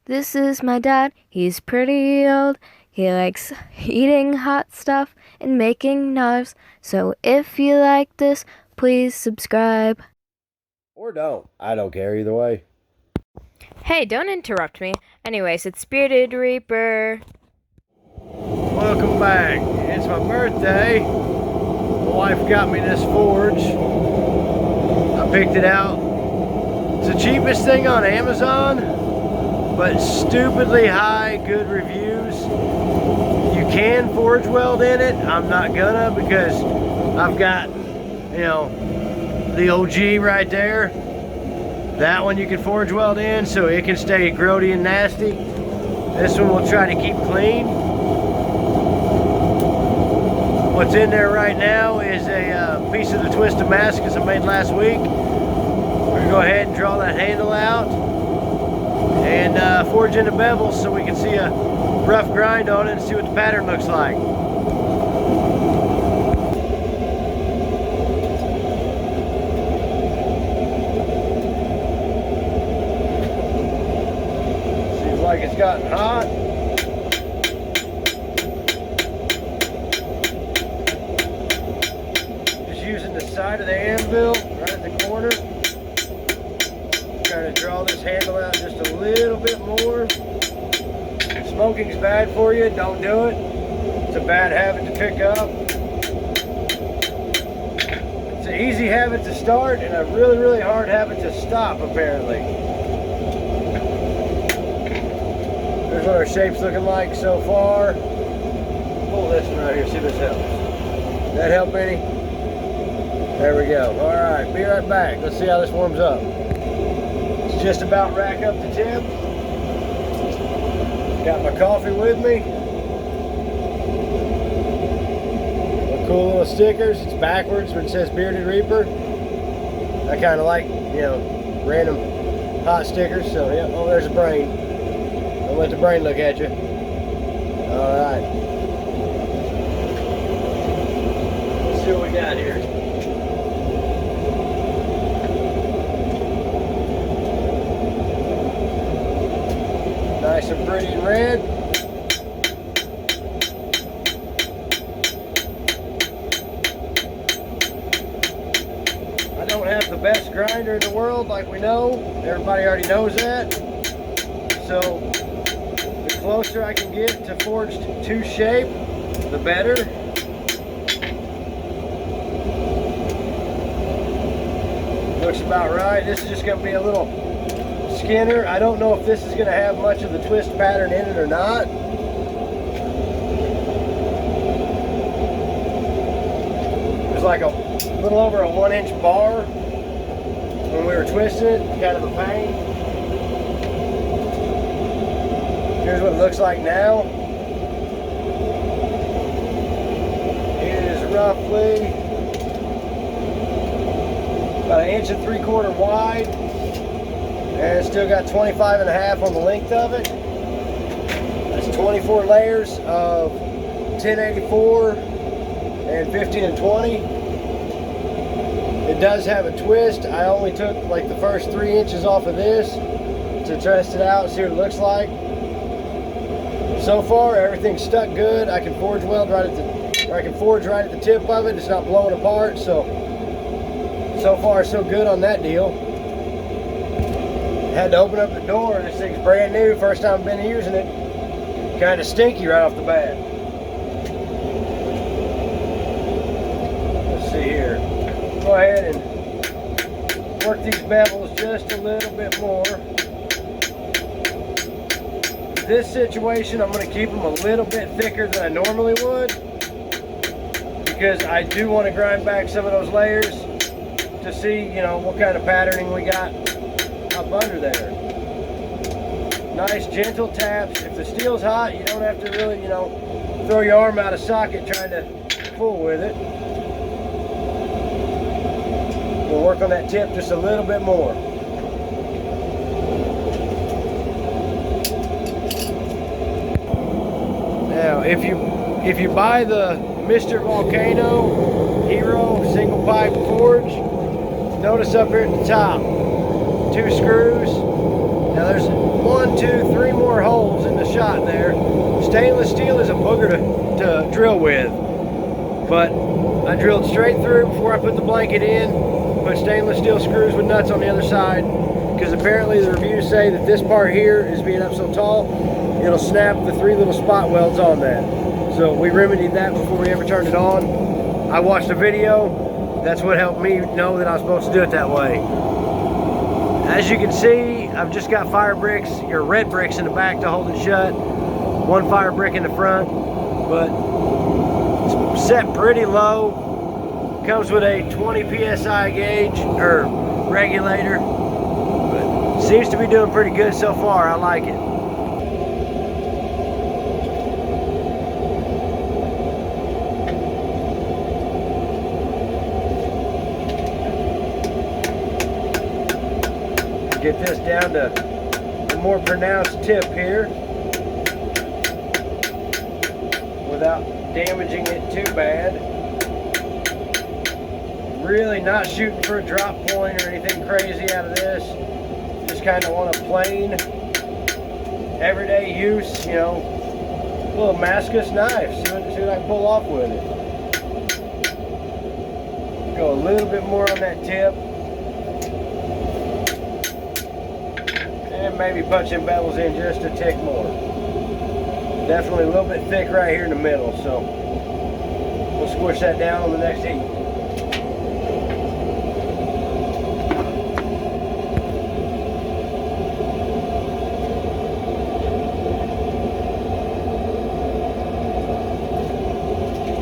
This is my dad, he's pretty old. He likes eating hot stuff and making knives. So if you like this, please subscribe. Or don't. I don't care either way. Hey, don't interrupt me. Anyways, it's Bearded Reaper. Welcome back. It's my birthday. My wife got me this forge. I picked it out. It's the cheapest thing on Amazon, but stupidly high good reviews. You can forge weld in it. I'm not gonna because I've got, the OG right there. That one you can forge weld in so it can stay grody and nasty. This one we'll try to keep clean. What's in there right now is a piece of the twist Damascus I made last week. We're gonna go ahead and draw that handle out and forge in the bevels so we can see a rough grind on it and see what the pattern looks like. Seems like it's gotten hot. Using the side of the anvil right at the corner, trying to draw this handle out just a little bit more. Smoking's bad for you, don't do it. It's a bad habit to pick up. It's an easy habit to start and a really hard habit to stop, apparently. Here's what our shape's looking like so far. Pull this one right here, see if this helps. That help any? There we go. All right, be right back. Let's see how this warms up. It's just about rack up the tip. Got my coffee with me. Some cool little stickers. It's backwards, but it says Bearded Reaper. I kind of like, random hot stickers. So, yeah. Oh, there's a brain. Don't let the brain look at you. All right. Let's see what we got here. Nice and pretty and red. I don't have the best grinder in the world, like we know. Everybody already knows that. So the closer I can get to forged to shape, the better. Looks about right. This is just going to be a little Skinner. I don't know if this is going to have much of the twist pattern in it or not. There's like a little over a 1-inch bar when we were twisting it, kind of a pain. Here's what it looks like now. It is roughly about 1 3/4 wide. And it's still got 25.5 on the length of it. That's 24 layers of 1084 and 15 and 20. It does have a twist. I only took like the first 3 inches off of this to test it out and see what it looks like. So far, everything's stuck good. I can forge weld right at the, or I can forge right at the tip of it. It's not blowing apart. So far so good on that deal. Had to open up the door. This thing's brand new. First time I've been using it. Kind of stinky right off the bat. Let's see here. Go ahead and work these bevels just a little bit more. This situation, I'm going to keep them a little bit thicker than I normally would, because I do want to grind back some of those layers to see, what kind of patterning we got up under there. Nice gentle taps. If the steel's hot, you don't have to really, throw your arm out of socket trying to pull with it. We'll work on that tip just a little bit more. Now, if you buy the Mr Volcano Hero single pipe forge, notice up here at the top, 2 screws. Now there's 1, 2, 3 more shot there. Stainless steel is a booger to drill with, but I drilled straight through before I put the blanket in, put stainless steel screws with nuts on the other side, because apparently the reviews say that this part here is being up so tall, it'll snap the 3 little spot welds on that. So we remedied that before we ever turned it on. I watched a video, that's what helped me know that I was supposed to do it that way. As you can see, I've just got fire bricks, or red bricks in the back to hold it shut. 1 fire brick in the front, but it's set pretty low. Comes with a 20 PSI gauge, or regulator. But seems to be doing pretty good so far, I like it. Get this down to a more pronounced tip here without damaging it too bad. Really not shooting for a drop point or anything crazy out of this. Just kind of want a plain, everyday use, you know, little Damascus knife. See what I can pull off with it. Go a little bit more on that tip. And maybe punch them bevels in just a tick more. Definitely a little bit thick right here in the middle, so we'll squish that down on the next heat.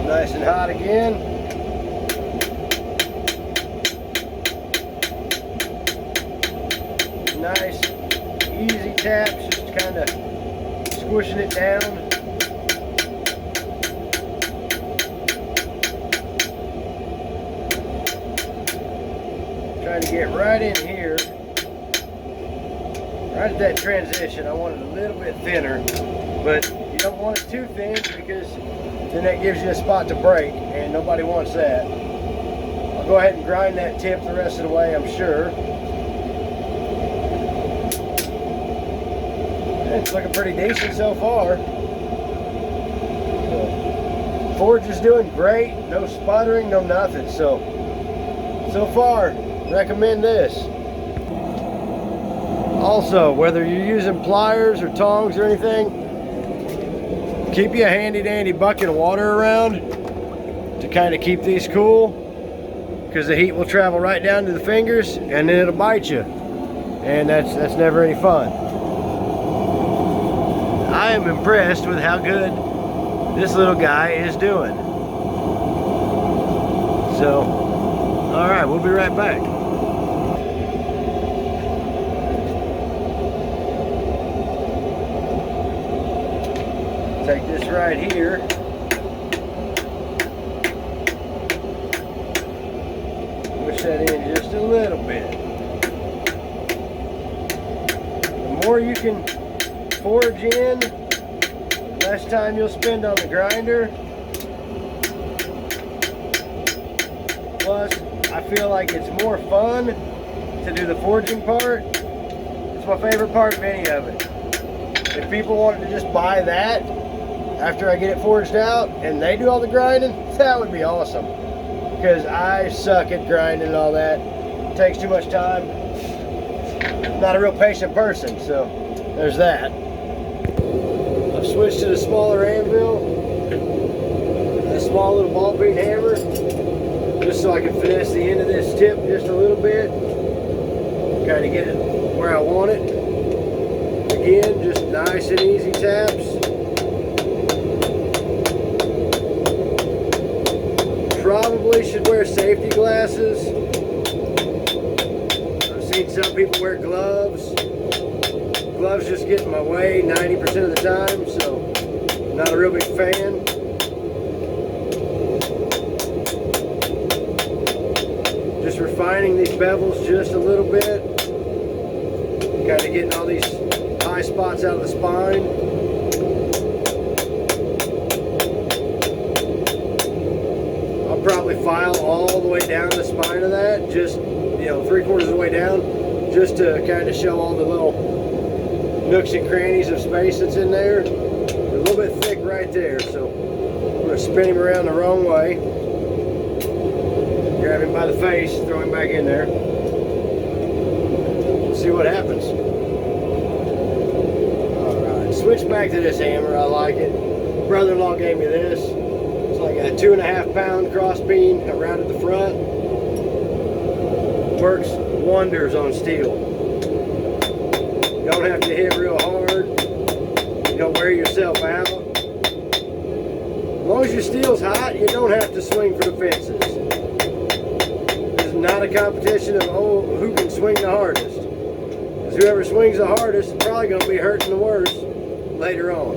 Nice and hot again. Nice, easy taps, just kind of squishing it down. Trying to get right in here, right at that transition. I want it a little bit thinner, but you don't want it too thin because then that gives you a spot to break, and nobody wants that. I'll go ahead and grind that tip the rest of the way, I'm sure. It's looking pretty decent so far. So, forge is doing great, no sputtering, no nothing. So far, recommend this. Also, whether you're using pliers or tongs or anything, keep you a handy dandy bucket of water around to kind of keep these cool, because the heat will travel right down to the fingers and then it'll bite you, and that's never any fun. I am impressed with how good this little guy is doing. So, all right, we'll be right back. Take this right here. Push that in just a little bit. The more you can forge in, less time you'll spend on the grinder. Plus, I feel like it's more fun to do the forging part. It's my favorite part of any of it. If people wanted to just buy that after I get it forged out and they do all the grinding, that would be awesome. Because I suck at grinding and all that. It takes too much time. I'm not a real patient person, so there's that. I've switched to the smaller anvil, a small little ball peen hammer, just so I can finesse the end of this tip just a little bit, kind of get it where I want it. Again, just nice and easy taps. Probably should wear safety glasses. I've seen some people wear gloves. Gloves just get in my way 90% of the time, so I'm not a real big fan. Just refining these bevels just a little bit. Kind of getting all these high spots out of the spine. I'll probably file all the way down the spine of that, just, you know, 3/4 of the way down, just to kind of show all the little nooks and crannies of space that's in there. They're a little bit thick right there, so I'm going to spin him around the wrong way. Grab him by the face, throw him back in there. See what happens. Alright, switch back to this hammer. I like it. Brother-in-law gave me this. It's like a 2.5 pound cross beam around at the front. Works wonders on steel. You don't have to hit real hard. You don't wear yourself out. As long as your steel's hot, you don't have to swing for the fences. It's not a competition of who can swing the hardest. Because whoever swings the hardest is probably going to be hurting the worst later on.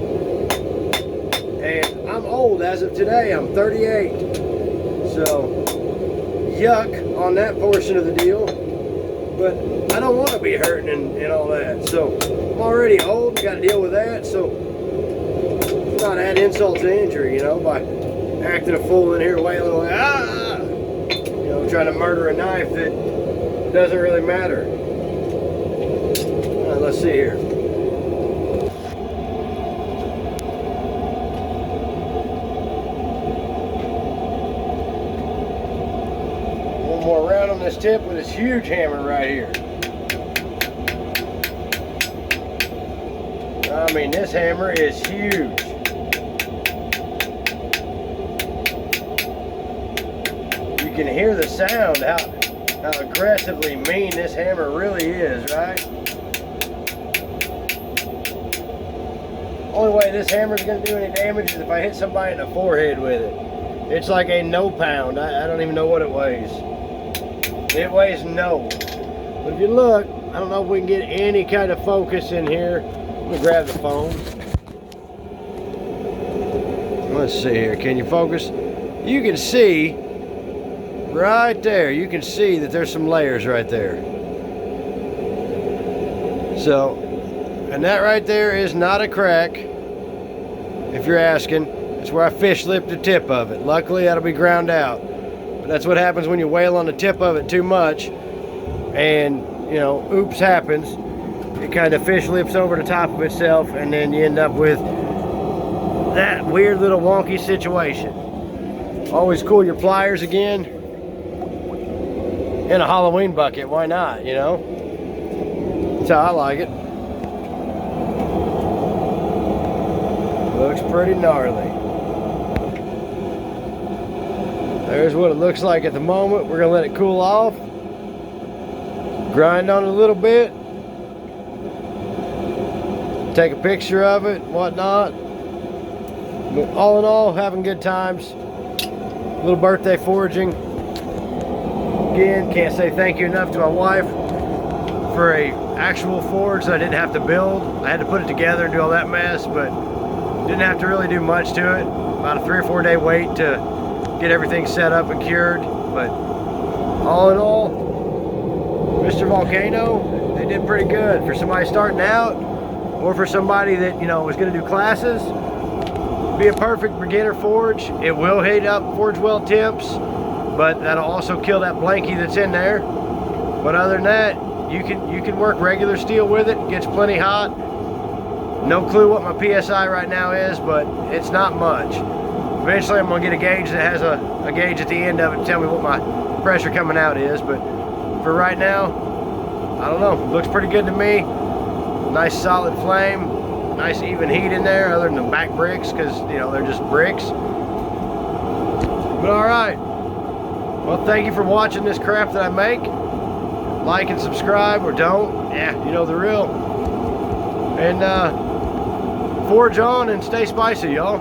And I'm old as of today. I'm 38. So, yuck on that portion of the deal. But I don't want to be hurting and all that. So, I'm already old. Got to deal with that. So, not add insult to injury, you know, by acting a fool in here wailing like, ah! You know, trying to murder a knife that doesn't really matter. Let's see here. One more round on this tip with this huge hammer right here. I mean, this hammer is huge. You can hear the sound, how aggressively mean this hammer really is, right? Only way this hammer is going to do any damage is if I hit somebody in the forehead with it. It's like a no pound. I don't even know what it weighs. It weighs no. But if you look, I don't know if we can get any kind of focus in here. I'm going to grab the phone. Let's see here. Can you focus? You can see right there. You can see that there's some layers right there. So, and that right there is not a crack, if you're asking. It's where I fish lipped the tip of it. Luckily, that'll be ground out. But that's what happens when you wail on the tip of it too much. And, you know, oops happens. It kind of fish lips over the top of itself, and then you end up with that weird little wonky situation. Always cool your pliers again. In a Halloween bucket, why not, you know? That's how I like it. Looks pretty gnarly. There's what it looks like at the moment. We're gonna let it cool off. Grind on it a little bit. Take a picture of it, whatnot. But all in all, having good times. Little birthday forging. Again, can't say thank you enough to my wife for a actual forge that I didn't have to build. I had to put it together and do all that mess, but didn't have to really do much to it. About a 3 or 4 day wait to get everything set up and cured. But all in all, Mr. Volcano, they did pretty good for somebody starting out, or for somebody that, you know, was going to do classes. Be a perfect beginner forge. It will heat up forge weld tips, but that'll also kill that blankie that's in there. But other than that, you can work regular steel with it. It gets plenty hot. No clue what my PSI right now is, but it's not much. Eventually I'm gonna get a gauge that has a gauge at the end of it to tell me what my pressure coming out is, but for right now, I don't know. It looks pretty good to me. Nice solid flame, nice even heat in there, other than the back bricks, because, you know, they're just bricks. But all right. Well, thank you for watching this crap that I make. Like and subscribe, or don't. Yeah, you know the real. And forge on and stay spicy, y'all.